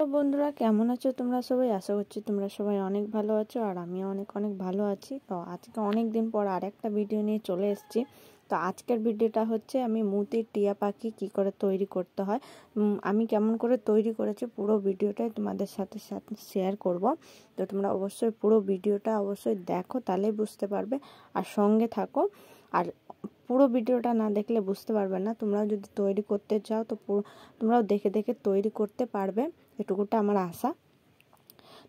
তো বন্ধুরা কেমন আছো তোমরা সবাই? আশা করছি তোমরা সবাই অনেক ভালো আছো আর আমিও অনেক ভালো আছি। তো আজকে অনেক দিন পর আরেকটা ভিডিও নিয়ে চলে এসেছি। তো আজকের ভিডিওটা হচ্ছে আমি মুতির টিয়া পাখি কি করে তৈরি করতে হয়, আমি কেমন করে তৈরি করেছি পুরো ভিডিওটাই তোমাদের সাথে শেয়ার করব। তো তোমরা অবশ্যই পুরো ভিডিওটা অবশ্যই দেখো, তাহলেই বুঝতে পারবে আর সঙ্গে থাকো। আর পুরো ভিডিওটা না দেখলে বুঝতে পারবে না। তোমরাও যদি তৈরি করতে চাও তো তোমরাও দেখে দেখে তৈরি করতে পারবে, এটুকুটা আমার আশা।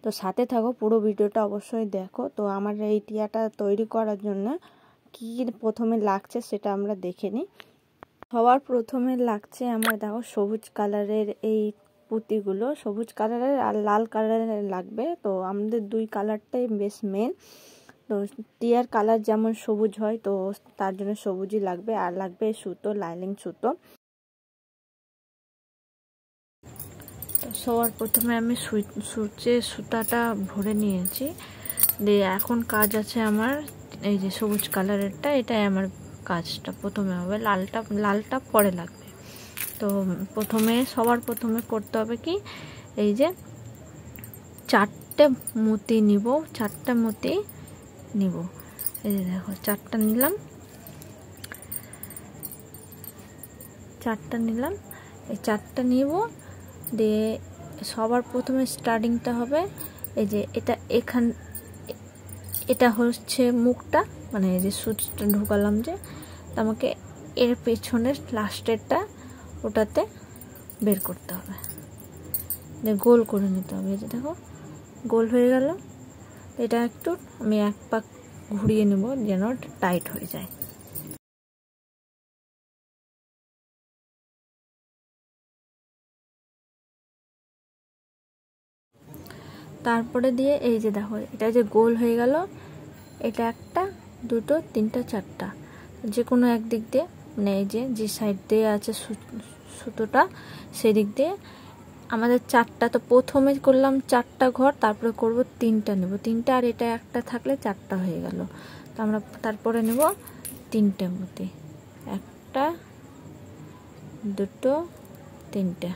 তো সাথে থাকো, পুরো ভিডিওটা অবশ্যই দেখো। তো আমার এই টিয়াটা তৈরি করার জন্য কি প্রথমে লাগছে সেটা আমরা দেখে নিই। সবার প্রথমে লাগছে আমার, দেখো, সবুজ কালারের এই পুঁতিগুলো, সবুজ কালারের আর লাল কালারের লাগবে। তো আমাদের দুই কালারটাই বেশ মেন। তো টিয়ার কালার যেমন সবুজ হয়, তো তার জন্য সবুজই লাগবে। আর লাগবে সুতো, লাইলিং সুতো। তো সবার প্রথমে আমি সুতাটা ভরে নিয়েছি। দিয়ে এখন কাজ আছে আমার এই যে সবুজ কালারেরটা, এটাই আমার কাজটা প্রথমে হবে। লালটা পরে লাগবে। তো সবার প্রথমে করতে হবে কি, এই যে চারটে মুতি নিব, এই যে দেখো চারটা নিলাম, এই চারটা নিব। দিয়ে সবার প্রথমে স্টার্টিংটা হবে এই যে এটা হচ্ছে মুখটা, মানে এই যে সুচটা ঢুকালাম যে, আমাকে এর পেছনের লাস্টেরটা ওটাতে বের করতে হবে, গোল করে নিতে হবে। এই যে দেখো গোল হয়ে গেল। এটা একটু আমি এক পাক ঘুরিয়ে নেব যেন টাইট হয়ে যায়। তারপরে দিয়ে এই যে দেখো এটা যে গোল হয়ে গেল, এটা একটা, দুটো, তিনটা, চারটা, যে কোনো একদিক দিয়ে, মানে এই যে সাইড দিয়ে আছে সুতোটা সেদিক দিয়ে আমাদের চারটা। তো প্রথমে করলাম চারটা ঘর, তারপরে করব তিনটা, নেব তিনটা, আর এটা একটা থাকলে চারটা হয়ে গেল। তো আমরা তারপরে নেব তিনটে মুতি, একটা, দুটো, তিনটা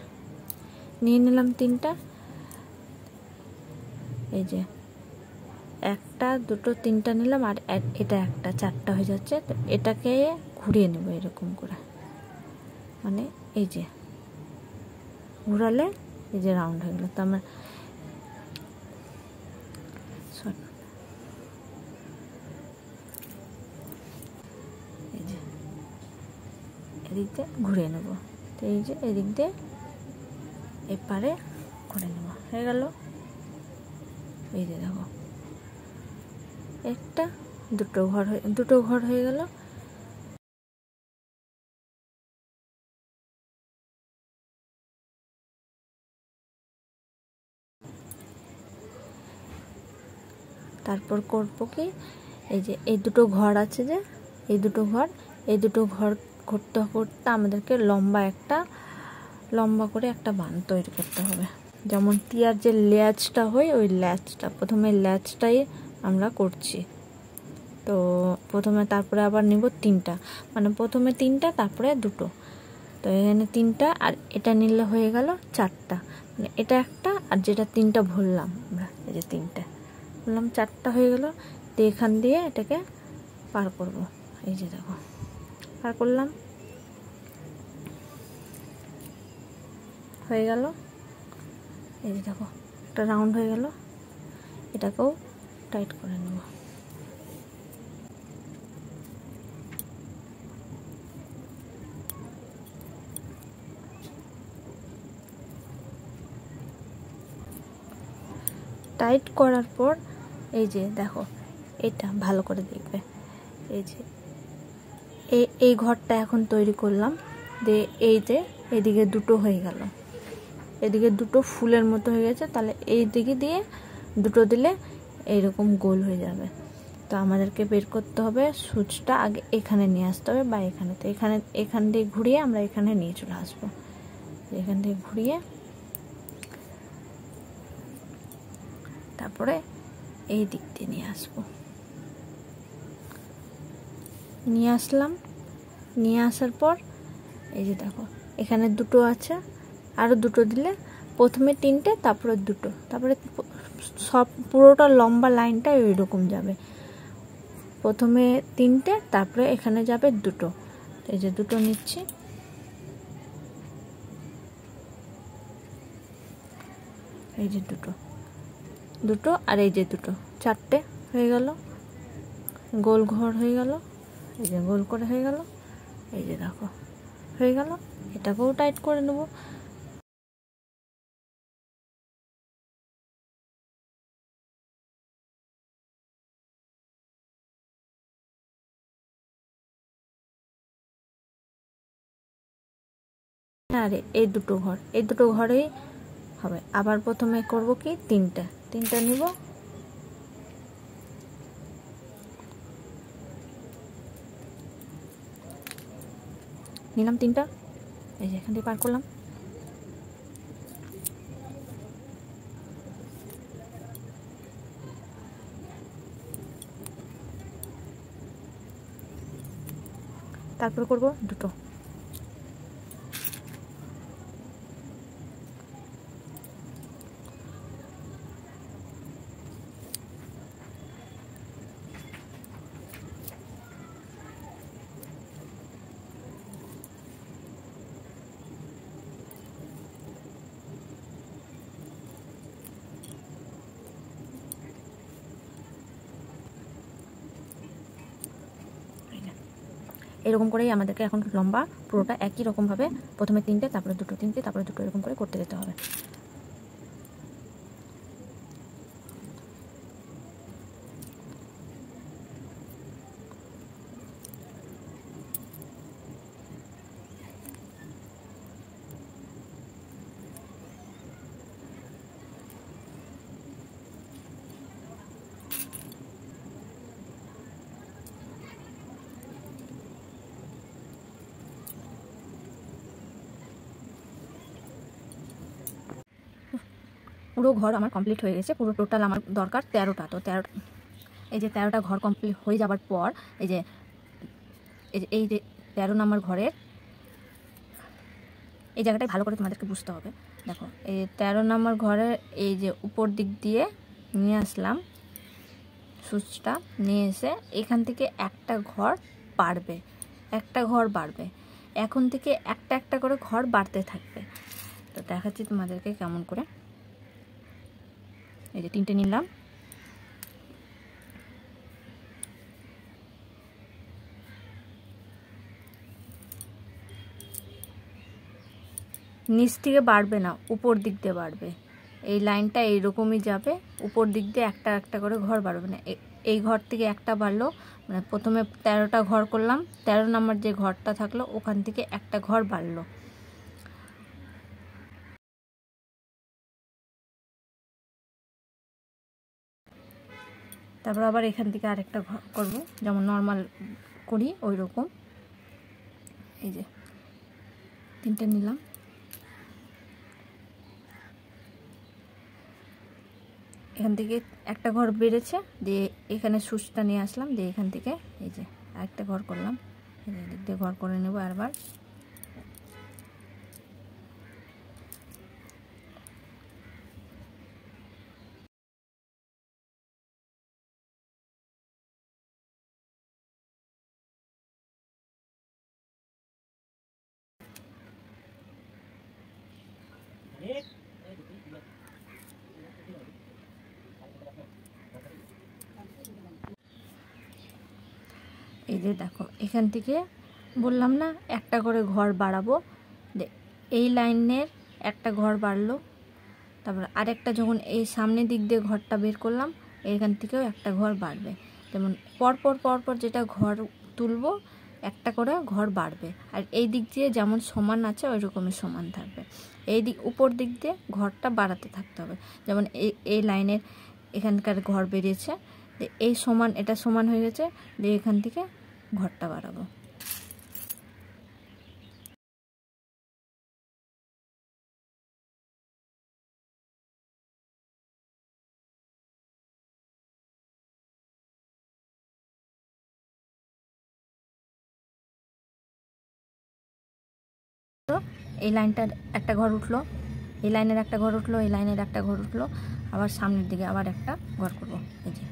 নিয়ে নিলাম। তিনটা, এই যে একটা, দুটো, তিনটা নিলাম, আর এটা একটা, চারটা হয়ে যাচ্ছে। তো এটাকে ঘুরিয়ে নেব এরকম করে, মানে এই যে ঘুরালে এই যে রাউন্ড হয়ে গেল। তো আমরা এই যে এদিক দিয়ে ঘুরিয়ে নেব। তো এই যে এদিক দিয়ে এপারে ঘুরে নেব, হয়ে গেল। এই যে দেখো একটা, দুটো ঘর হয়ে গেল। তারপর করবো কি, এই যে এই দুটো ঘর আছে, যে এই দুটো ঘর করতে করতে আমাদেরকে লম্বা করে একটা বান তৈরি করতে হবে। যেমন টিয়ার যে ল্যাচটা হয়, ওই ল্যাচটা প্রথমে ল্যাচটাই আমরা করছি। তো তারপরে আবার নিব তিনটা, মানে প্রথমে তিনটা, তারপরে দুটো। তো এখানে তিনটা, আর এটা নিলে হয়ে গেল চারটা, মানে এটা একটা, আর যেটা তিনটা ভরলাম আমরা, এই যে তিনটা বললাম, চারটা হয়ে গেল। তো এখান দিয়ে এটাকে পার করব। এই যে দেখো পার করলাম, হয়ে গেল। এই যে দেখো একটা রাউন্ড হয়ে গেল। এটাকেও টাইট করে নেব। টাইট করার পর এই যে দেখো, এটা ভালো করে দেখবে, এই যে এই ঘরটা এখন তৈরি করলাম। দিয়ে এই যে এদিকে দুটো হয়ে গেল, এদিকে দুটো ফুলের মতো হয়ে গেছে। তাহলে এই দিকে দিয়ে দুটো দিলে এইরকম গোল হয়ে যাবে। তো আমাদেরকে বের করতে হবে সুচটা, আগে এখানে নিয়ে আসতে হবে, বা এখানে। তো এখান দিয়ে ঘুরিয়ে আমরা এখানে নিয়ে চলে আসবো। এখান থেকে ঘুরিয়ে তারপরে এই দিক দিয়ে নিয়ে আসবো। নিয়ে আসলাম, নিয়ে আসার পর এই যে দেখো এখানে দুটো আছে, আরও দুটো দিলে প্রথমে 3টে, তারপরে 2টো, তারপরে সব পুরোটা লম্বা লাইনটা এইরকম যাবে। প্রথমে 3টে, তারপরে এখানে যাবে 2টো। এই যে 2টো নিচ্ছি, এই যে 2টো আর এই যে 2টো, 4টে হয়ে গেল। গোল ঘর হয়ে গেল, এই যে গোল করে হয়ে গেল। এই যে দেখো হয়ে গেল। এটাকেও টাইট করে নেব। আরে এই 2টো ঘর, এই 2টো ঘরেই হবে। আবার প্রথমে করব কি 3টে নিব, নিলাম 3টা। এই যে এখান থেকে পার করলাম। তারপর করব 2টো। এরকম করেই আমাদেরকে এখন লম্বা পুরোটা একই রকমভাবে প্রথমে 3টে, তারপরে 2টো, 3টে, তারপরে 2টো, এরকম করে করতে যেতে হবে। পুরো ঘর আমার কমপ্লিট হয়ে গেছে। পুরো টোটাল আমার দরকার 13টা। তো 13, এই যে 13টা ঘর কমপ্লিট হয়ে যাবার পর এই যে 13 নম্বর ঘরের এই জায়গাটায় ভালো করে তোমাদেরকে বুঝতে হবে। দেখো এই 13 নম্বর ঘরের এই যে উপর দিক দিয়ে নিয়ে আসলাম সুচটা, নিয়ে এসে এখান থেকে একটা ঘর বাড়বে, একটা ঘর বাড়বে। এখন থেকে একটা একটা করে ঘর বাড়তে থাকবে। তো দেখাচ্ছি তোমাদেরকে কেমন করে। এই যে 3টে নিলাম, নিচ থেকে বাড়বে না, উপর দিক দিয়ে বাড়বে। এই লাইনটা এইরকমই যাবে, উপর দিক দিয়ে একটা একটা করে ঘর বাড়বে না। এই ঘর থেকে একটা বাড়লো, মানে প্রথমে 13টা ঘর করলাম, 13 নম্বর যে ঘরটা থাকলো ওখান থেকে একটা ঘর বাড়লো। তারপর আবার এখান থেকে আরেকটা ঘর করবো, যেমন নর্মাল করি ওই রকম। এই যে 3টে নিলাম, এখান থেকে একটা ঘর বেড়েছে, দিয়ে এখানে সুচটা নিয়ে আসলাম, দিয়ে এখান থেকে এই যে আরেকটা ঘর করলাম। এদিক দিয়ে ঘর করে নেব আরবার। এই যে দেখো এখান থেকে বললাম না একটা করে ঘর বাড়াবো, এই লাইনের একটা ঘর বাড়লো। তারপর আরেকটা যখন এই সামনের দিক দিয়ে ঘরটা বের করলাম, এখান থেকেও একটা ঘর বাড়বে। যেমন পরপর পরপর যেটা ঘর তুলবো একটা করে ঘর বাড়বে। আর এই দিক দিয়ে যেমন সমান আছে ওই রকমই সমান থাকবে। এই দিক উপর দিক দিয়ে ঘরটা বাড়াতে থাকতে হবে। যেমন এই লাইনের এখানকার ঘর বেরিয়েছে, এই সমান, এটা সমান হয়ে গেছে, দিয়ে এখান থেকে ঘরটা বাড়াবো। এই লাইনটার একটা ঘর উঠলো, এই লাইনের একটা ঘর উঠলো, এই লাইনের একটা ঘর উঠলো, আবার সামনের দিকে আবার একটা ঘর করব। এই যে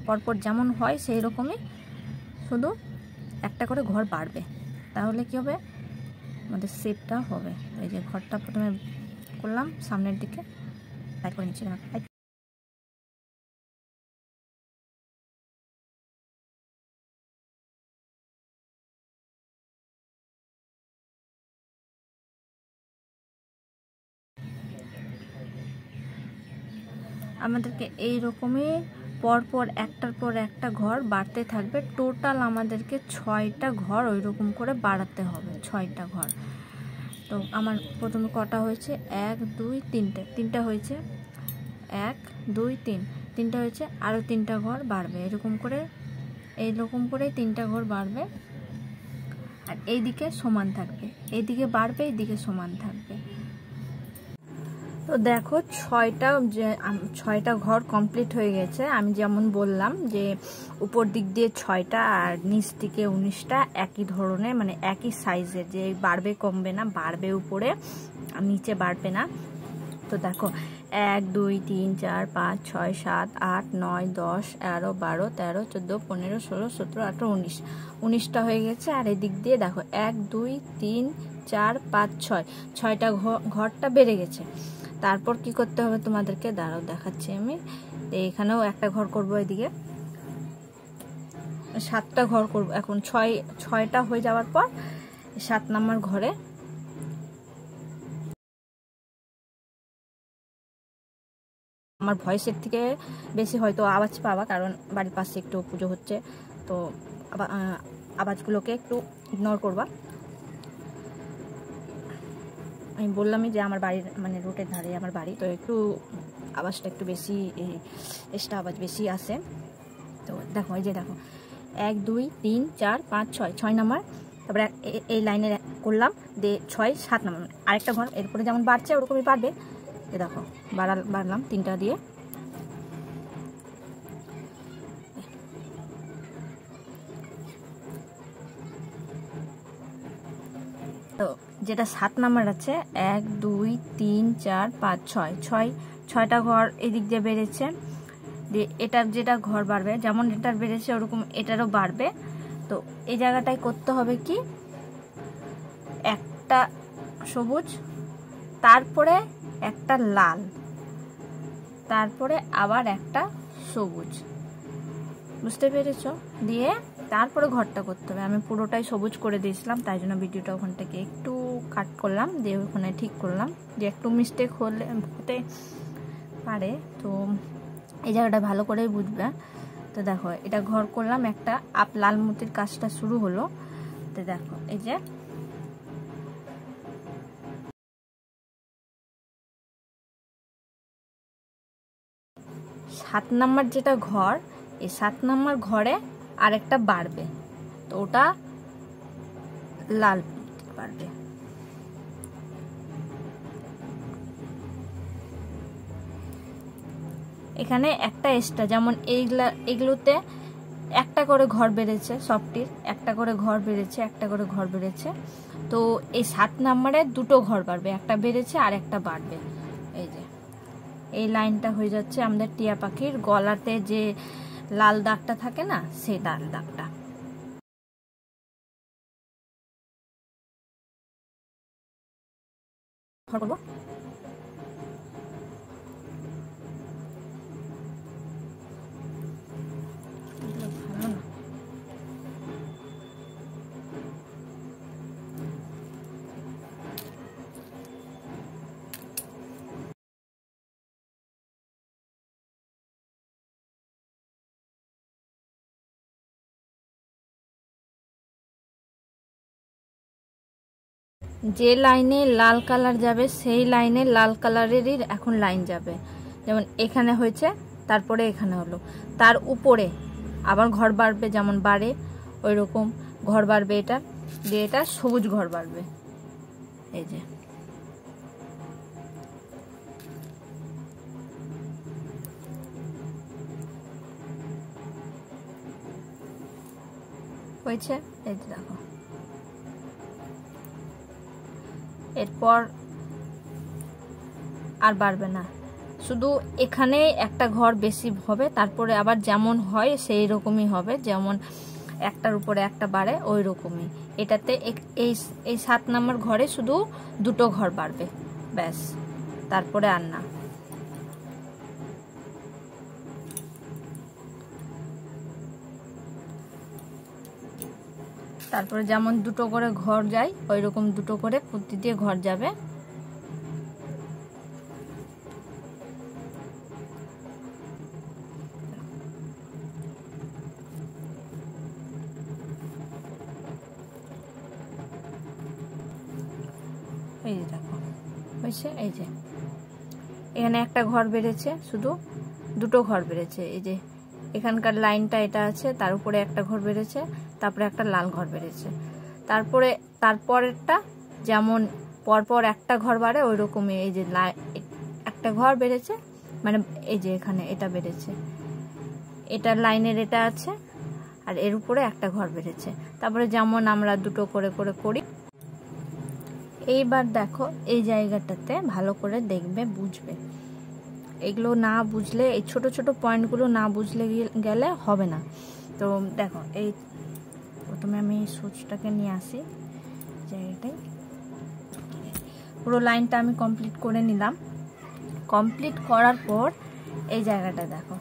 পরপর যেমন হয় সেই রকমই, শুধু একটা করে ঘর বাড়বে, তাহলে কি হবে আমাদের শেপটা হবে। এই যে ঘরটা প্রথমে করলাম সামনের দিকে, লাইট করে নিচ্ছি। আমাদেরকে এই রকমই পরপর একটার পর একটা ঘর বাড়তে থাকবে। টোটাল আমাদেরকে 6টা ঘর ওই রকম করে বাড়াতে হবে, 6টা ঘর। তো আমার প্রথমে কটা হয়েছে, 1 2 3টে হয়েছে, 1 2 3 3টা হয়েছে, আরও 3টা ঘর বাড়বে এরকম করে, এইরকম করে 3টা ঘর বাড়বে। আর এইদিকে সমান থাকবে, এইদিকে বাড়বে, এইদিকে সমান থাকবে। তো দেখো 6টা ঘর কমপ্লিট হয়ে গেছে। আমি যেমন বললাম যে উপর দিক দিয়ে 6টা আর নিচ দিকে 19টা, একই ধরনের মানে একই সাইজের, যে বাড়বে কমবে না, বাড়বে উপরে আর নিচে বাড়বে না। তো দেখো 1 2 3 4 5 6 7 8 9 10 11 12 13 14 15 16 17 18 19টা হয়ে গেছে। আর এদিক দিয়ে দেখো 1 2 3 4 5 6টা ঘরটা বেড়ে গেছে। তারপর কি করতে হবে তোমাদেরকে, দাঁড়াও দেখাচ্ছি আমি। এখানেও একটা ঘর করব, এদিকে 7টা ঘর করব। এখন 6টা হয়ে যাওয়ার পর 7 নম্বর ঘরে আমার ভয়েসের থেকে বেশি হয়তো আওয়াজ পাওয়া, কারণ বাড়ির পাশে একটু পুজো হচ্ছে, তো আওয়াজগুলোকে একটু ইগনোর করবা। আমি বললামই যে আমার বাড়ির মানে রোডের ধারে আমার বাড়ি, তো একটু আওয়াজটা একটু বেশি, এক্সট্রা আওয়াজ বেশি আসে। তো দেখো এই যে দেখো 1 2 3 4 5 6 নাম্বার, তারপরে এই লাইনে করলাম দিয়ে 6 7 নাম্বার আরেকটা ঘর, এরপরে যেমন বাড়ছে ওরকমই বাড়বে। দেখো বাড়লাম 3টা দিয়ে। তো যেটা 7 নাম্বার আছে 1 2 3 4 5 6 6টা ঘর এদিক দিয়ে বেড়েছে, দিয়ে এটার যেটা ঘর বাড়বে, যেমন এটার বেড়েছে ওরকম এটারও বাড়বে। তো এই জায়গাটায় করতে হবে কি, একটা সবুজ, তারপরে একটা লাল, তারপরে আবার একটা সবুজ, বুঝতে পেরেছ? দিয়ে তারপরে ঘরটা করতে হবে। আমি পুরোটাই সবুজ করে দিয়েছিলাম, তাই জন্য ভিডিওটা ওখান থেকে একটু কাট করলাম, দিয়ে ওখানে ঠিক করলাম, যে একটু মিস্টেক হতে পারে, তো এই জায়গাটা ভালো করেই বুঝবে। তো দেখো এটা ঘর করলাম, একটা লাল মতির কাজটা শুরু হলো। তো দেখো এই যে সাত নাম্বার যেটা ঘর, এই 7 নাম্বার ঘরে আরেকটা বাড়বে, তো ওটা লাল বাড়বে। এখানে একটা এক্সট্রা, যেমন এগুলোতে একটা করে ঘর বেড়েছে, সবটির একটা করে ঘর বেড়েছে, একটা করে ঘর বেড়েছে। তো এই 7 নাম্বারে 2টো ঘর বাড়বে, একটা বেড়েছে আর একটা বাড়বে। এই যে এই লাইনটা হয়ে যাচ্ছে আমাদের টিয়া পাখির গলাতে যে লাল দাগটা থাকে না, সেই লাল দাগটা। ঘর করবো, যে লাইনে লাল কালার যাবে সেই লাইনে লাল কালারেরই এখন লাইন যাবে। যেমন এখানে হয়েছে, তারপরে এখানে হলো, তার উপরে আবার ঘর বাড়বে, যেমন বাড়ে ওই রকম ঘর বাড়বে, এটা দিয়ে এটা সবুজ ঘর বাড়বে। এই যে হয়েছে, এই যে দেখো। এরপর আর বাড়বে না, শুধু এখানে একটা ঘর বেশি হবে, তারপরে আবার যেমন হয় সেই রকমই হবে, যেমন একটার উপরে একটা বাড়ে ওই রকমই। এটাতে এই 7 নম্বর ঘরে শুধু 2টো ঘর বাড়বে, ব্যাস, তারপরে আর না। তারপরে যেমন 2টো করে ঘর যায় ওই রকম 2টো করে পুঁতি দিয়ে ঘর যাবে। এই যে দেখো হয়েছে, এই যে এখানে একটা ঘর বেড়েছে, শুধু 2টো ঘর বেড়েছে। এই যে এখানকার লাইনটা এটা আছে, তার উপরে একটা ঘর বেড়েছে, তারপরে একটা লাল ঘর বেড়েছে। তারপরেরটা যেমন পরপর একটা ঘর বাড়ে ওই রকমই এই যে একটা ঘর বেড়েছে, মানে এই যে এখানে এটা বেড়েছে, এটা লাইনের এটা আছে, আর এর উপরে একটা ঘর বেড়েছে। তারপরে যেমন আমরা 2টো করে করে করি। এইবার দেখো এই জায়গাটাতে ভালো করে দেখবে, বুঝবে। এগুলো না বুঝলে, এই ছোট ছোট পয়েন্টগুলো না বুঝলে গেলে হবে না। তো দেখো, এই প্রথমে আমি সুচটাকে নিয়ে আসি জায়গাটায়, পুরো লাইনটা আমি কমপ্লিট করে নিলাম। কমপ্লিট করার পর এই জায়গাটা দেখো,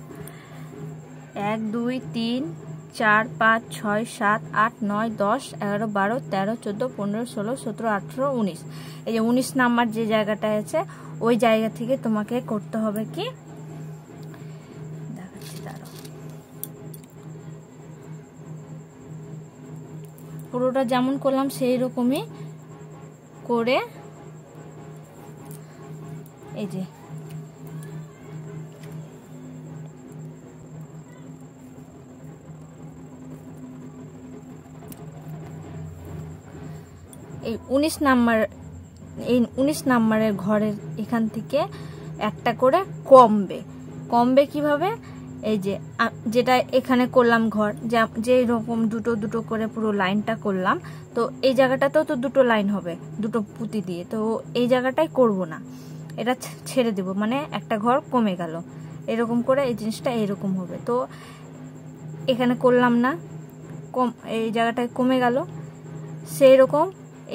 1 2 3 4 5 6 7 8 9 10 11 12 13 14 15 16 17 18 19, এই যে 19 নাম্বার যে জায়গাটা আছে ওই জায়গা থেকে তোমাকে করতে হবে কি, দেখাচ্ছি দাঁড়াও, পুরোটা যেমন করলাম সেই রকমই করে এই যে এই 19 নাম্বারের ঘরের এখান থেকে একটা করে কমবে কিভাবে, এই যে যেটা এখানে করলাম ঘর, যে রকম 2টো করে পুরো লাইনটা করলাম, তো এই জায়গাটাতেও তো 2টো লাইন হবে 2টো পুঁতি দিয়ে, তো এই জায়গাটাই করব না, এটা ছেড়ে দেব, মানে একটা ঘর কমে গেল, এরকম করে এই জিনিসটা এরকম হবে। তো এখানে করলাম না, এই জায়গাটায় কমে গেল, সেই রকম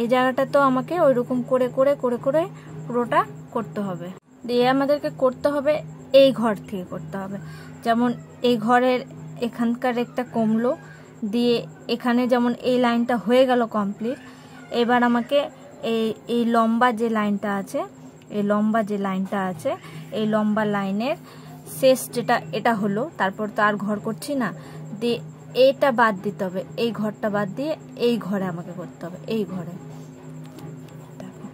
এই জায়গাটা তো আমাকে ওই রকম করে করে করে করে পুরোটা করতে হবে। দিয়ে আমাদেরকে করতে হবে এই ঘর থেকে করতে হবে, যেমন এই ঘরের এখানকার একটা কমলো, দিয়ে এখানে যেমন এই লাইনটা হয়ে গেল কমপ্লিট। এবার আমাকে এই লম্বা যে লাইনটা আছে, এই লম্বা লাইনের শেষ যেটা এটা হলো, তারপর তো আর ঘর করছি না, দিয়ে এইটা বাদ দিতে হবে, এই ঘরটা বাদ দিয়ে এই ঘরে আমাকে করতে হবে, এই ঘরে। দেখো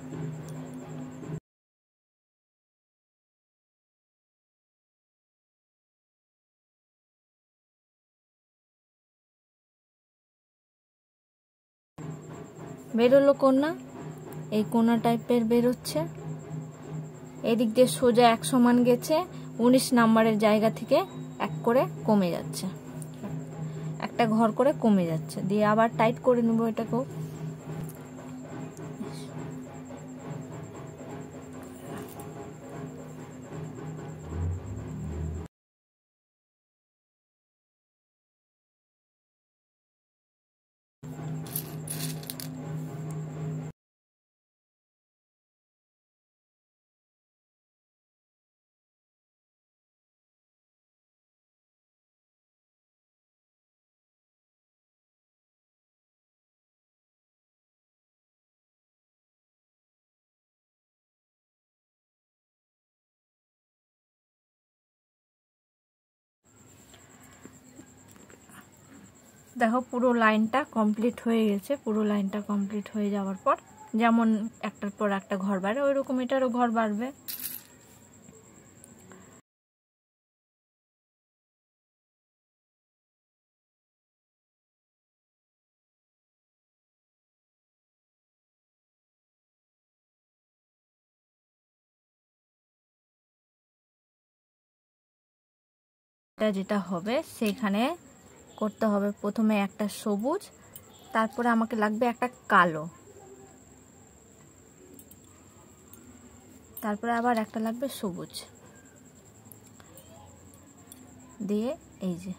বেরোলো কোনা, এই কোনা টাইপের বেরোচ্ছে, এদিক দিয়ে সোজা এক সমান গেছে, 19 নাম্বারের জায়গা থেকে এক করে কমে যাচ্ছে, একটা ঘর করে কমে যাচ্ছে। দিয়ে আবার টাইট করে নেবো এটাকেও, দেখো পুরো লাইনটা কমপ্লিট হয়ে গেছে। পুরো লাইনটা কমপ্লিট হয়ে যাওয়ার পর যেমন একটার পর একটা ঘর বাড়ে ওই রকম এটারও ঘর বাড়বে। যেটা হবে সেখানে করতে হবে প্রথমে একটা সবুজ, তারপরে আমাকে লাগবে একটা কালো, তারপরে আবার একটা লাগবে সবুজ, দিয়ে এই যে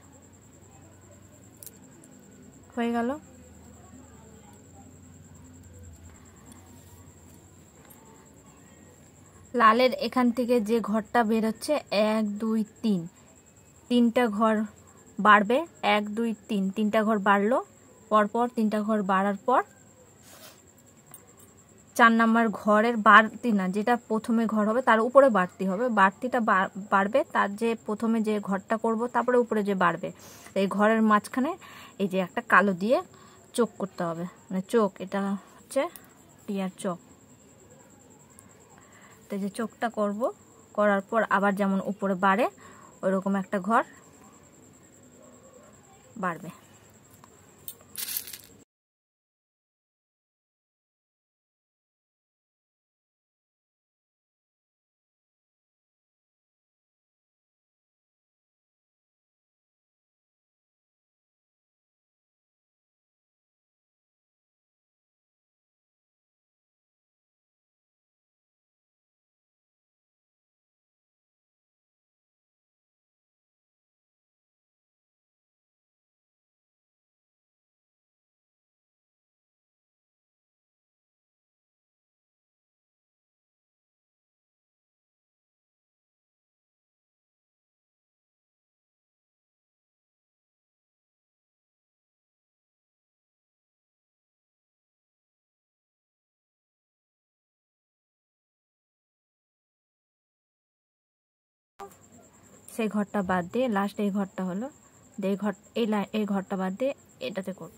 হয়ে গেল। লালের এখান থেকে যে ঘরটা বেরোচ্ছে 1 2 3, তিনটা ঘর বাড়বে, 1 2 3, তিনটা ঘর বাড়লো, পরপর তিনটা ঘর বাড়ার পর 4 নাম্বার ঘরের বাড়তি না, যেটা প্রথমে ঘর হবে তার উপরে বাড়তি হবে, বাড়তিটা বাড়বে, তার যে প্রথমে যে ঘরটা করব তারপরে উপরে যে বাড়বে, এই ঘরের মাঝখানে এই যে একটা কালো দিয়ে চোখ করতে হবে, মানে চোখ, এটা হচ্ছে টিয়ার চোখ। তো যে চোখটা করব, করার পর আবার যেমন উপরে বাড়ে ওইরকম একটা ঘর বাড়বে। সেই ঘরটা বাদ দিয়ে লাস্ট এই ঘরটা হলো, এই ঘর এই ঘরটা বাদ দিয়ে এটাতে করব।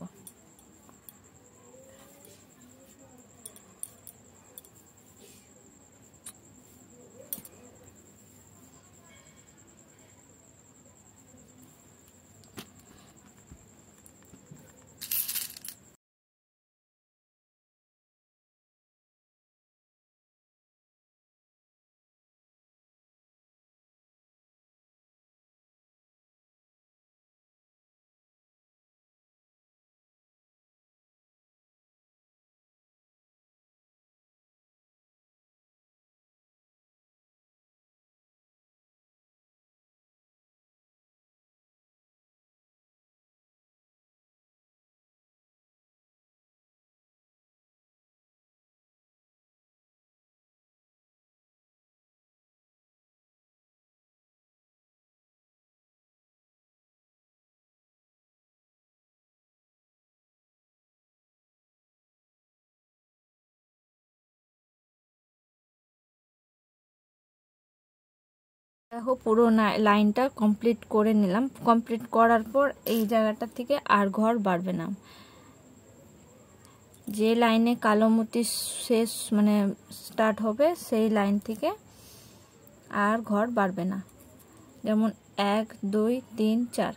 দেখো পুরো লাইনটা কমপ্লিট করে নিলাম, কমপ্লিট করার পর এই জায়গাটা থেকে আর ঘর বাড়বে না, যে লাইনে কালো মতি শেষ মানে স্টার্ট হবে সেই লাইন থেকে আর ঘর বাড়বে না। যেমন 1 2 3 4,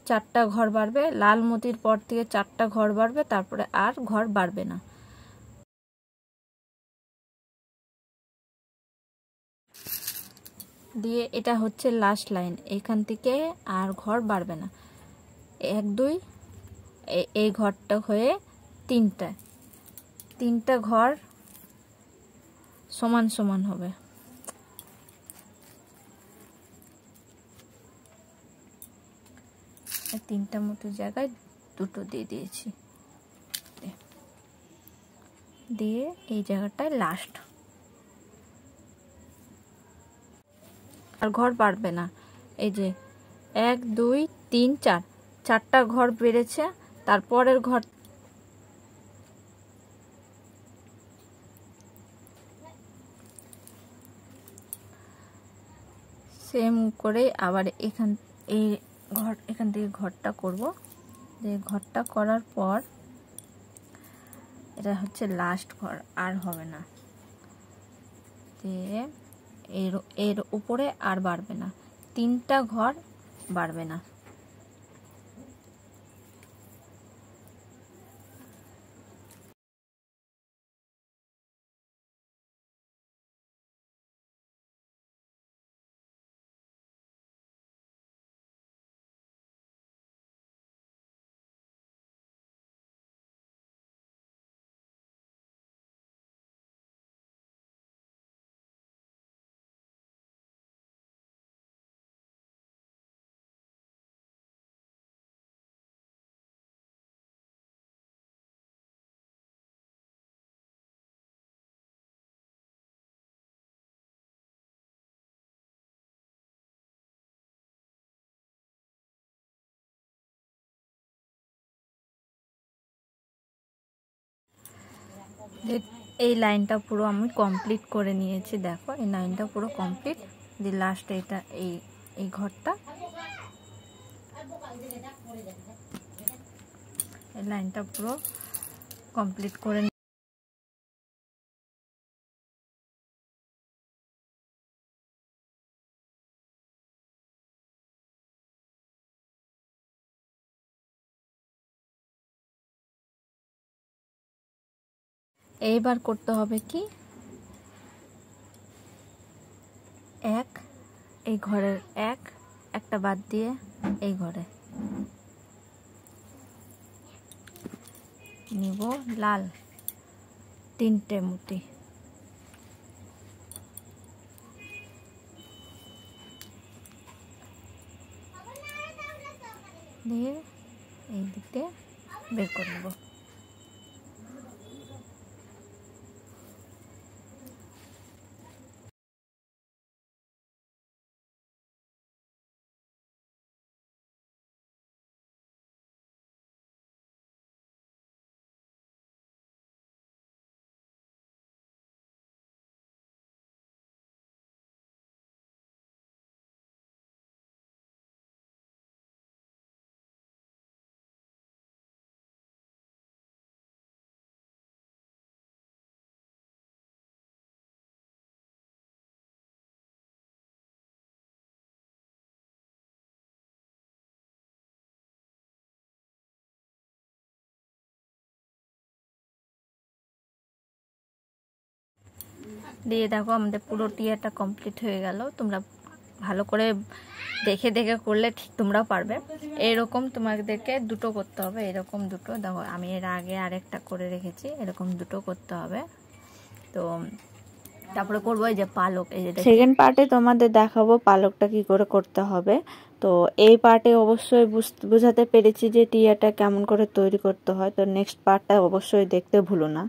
4টা ঘর বাড়বে, লাল মতির পর থেকে 4টা ঘর বাড়বে, তারপরে আর ঘর বাড়বে না। দিয়ে এটা হচ্ছে লাস্ট লাইন, এখান থেকে আর ঘর বাড়বে না। 1 2 এই ঘরটা হয়ে তিনটা ঘর সমান সমান হবে। তিনটা মতো জায়গায় দুটো দিয়ে দিয়েছি, দিয়ে এই জায়গাটায় লাস্ট, আর ঘর বাড়বে না। এই যে 1 2 3 4, 4টা ঘর বেড়েছে, তারপরের ঘর সেম করে আবার এখান থেকে ঘরটা করব। যে ঘরটা করার পর এটা হচ্ছে লাস্ট ঘর, আর হবে না, দিয়ে এর উপরে আর বাড়বে না, 3টা ঘর বাড়বে না। এই লাইনটা পুরো আমি কমপ্লিট করে নিয়েছি, দেখো এই লাইনটা পুরো কমপ্লিট। যে লাস্ট এটা এই ঘরটা, এই লাইনটা পুরো কমপ্লিট করে এইবার করতে হবে কি, এই ঘরের একটা বাদ দিয়ে এই ঘরে নিব লাল 3টে মুতি, দিয়ে এই দিকে বের করে নেব। দিয়ে দেখো আমাদের পুরো টিয়াটা কমপ্লিট হয়ে গেল। তোমরা ভালো করে দেখে দেখে করলে ঠিক তোমরাও পারবে। এরকম তোমাদেরকে দুটো করতে হবে, এরকম দুটো। দেখো আমি এর আগে আরেকটা করে রেখেছি, এরকম দুটো করতে হবে। তো তারপরে করবো এই যে পালক, এই যে সেকেন্ড পার্টে তোমাদের দেখাবো পালকটা কি করে করতে হবে। তো এই পার্টে অবশ্যই বুঝাতে পেরেছি যে টিয়াটা কেমন করে তৈরি করতে হয়। তো নেক্সট পার্টটা অবশ্যই দেখতে ভুলো না।